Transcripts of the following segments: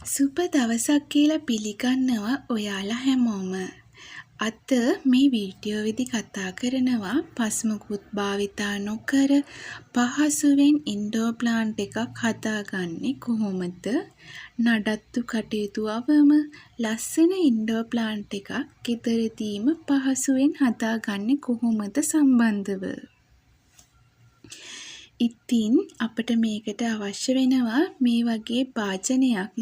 සුබ දවසක් කියලා පිළිගන්නවා ඔයාලා හැමෝම. අද මේ වීඩියෝවේදී කතා කරනවා පස්මුකුත් භාවිතා නොකර පහසුවෙන් ඉන්ඩෝර් ප්ලාන්ට් එකක් හදාගන්නේ කොහොමද? නඩත්තු කටයුතු අවම ලස්සන ඉන්ඩෝර් ප්ලාන්ට් එකක් ගෙදරදීම පහසුවෙන් හදාගන්නේ කොහොමද සම්බන්ධව. ඉතින් අපිට මේකට අවශ්‍ය වෙනවා මේ වගේ භාජනයක්.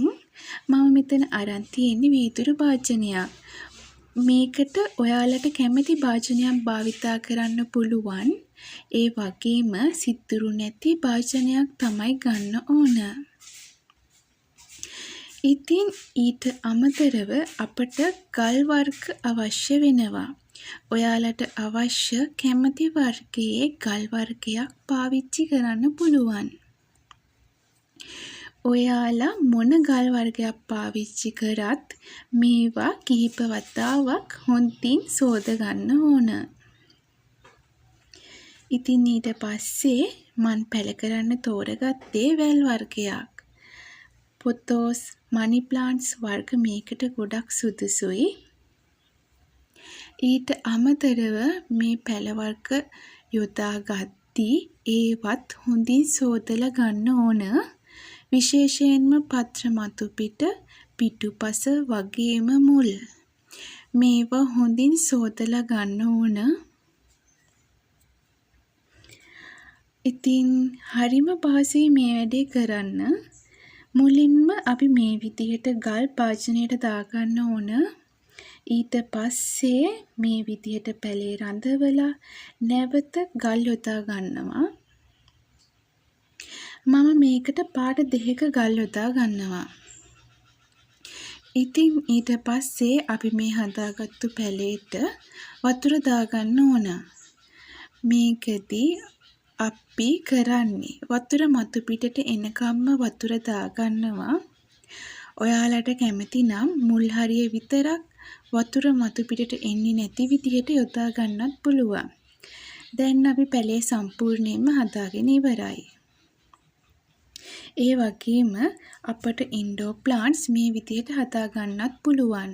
මම මෙතන අරන් තියෙන්නේ වීදුරු භාජනයක්. මේකට ඔයාලට කැමති භාජනයක් භාවිතා කරන්න පුළුවන්. ඒ වගේම සිදුරු නැති භාජනයක් තමයි ගන්න ඕන. ඉතින් ඊට අමතරව අපට ගල් වර්ග අවශ්‍ය වෙනවා. ඔයාලට අවශ්‍ය කැමති වර්ගයේ ගල් වර්ගයක් පාවිච්චි කරන්න පුළුවන්. ඔයාලා මොන ගල් වර්ගයක් පාවිච්චි කරත් මේවා කිහිප වතාවක් හොඳින් සෝද ගන්න ඕන. ඉතින් ඊට පස්සේ මන් පැල කරන්න තෝරගත්තේ වැල් වර්ගයක්. පොතෝස්, මනි ප්ලාන්ට්ස් වර්ග මේකට ගොඩක් සුදුසුයි. ඊට අමතරව මේ පැල වර්ග යොදාගද්දී ඒවත් හොඳින් සෝදලා ගන්න ඕන. විශේෂයෙන්ම පත්‍ර මතු පිට, පිටුපස වගේම මුල්. මේවා හොඳින් සෝදලා ගන්න ඕන. ඉතින් හරිම පහසුයි මේ වැඩේ කරන්න. මුලින්ම අපි මේ විදිහට ගල් භාජනයට දාගන්න ඕන. ඊට පස්සේ මේ විදිහට පැලේ රඳවලා නැවත ගල් යොදා ගන්නවා. මම මේකට පාට 2ක ගල් යොදා ගන්නවා. ඉතින් ඊට පස්සේ අපි මේ හදාගත්තු පැලේට වතුර දාගන්න ඕන. මේකදී අපි කරන්නේ වතුර මතු පිටට එනකම්ම වතුර දාගන්නවා. ඔයාලට කැමති නම් මුල් හරිය විතරක් වතුර මතු පිටට එන්නේ නැති විදිහට යොදා ගන්නත් පුළුවන්. දැන් අපි පැලේ සම්පූර්ණයෙන්ම හදාගෙන ඉවරයි. ඒ වගේම අපට ඉන්ඩෝර් ප්ලාන්ට්ස් මේ විදිහට හදා ගන්නත් පුළුවන්.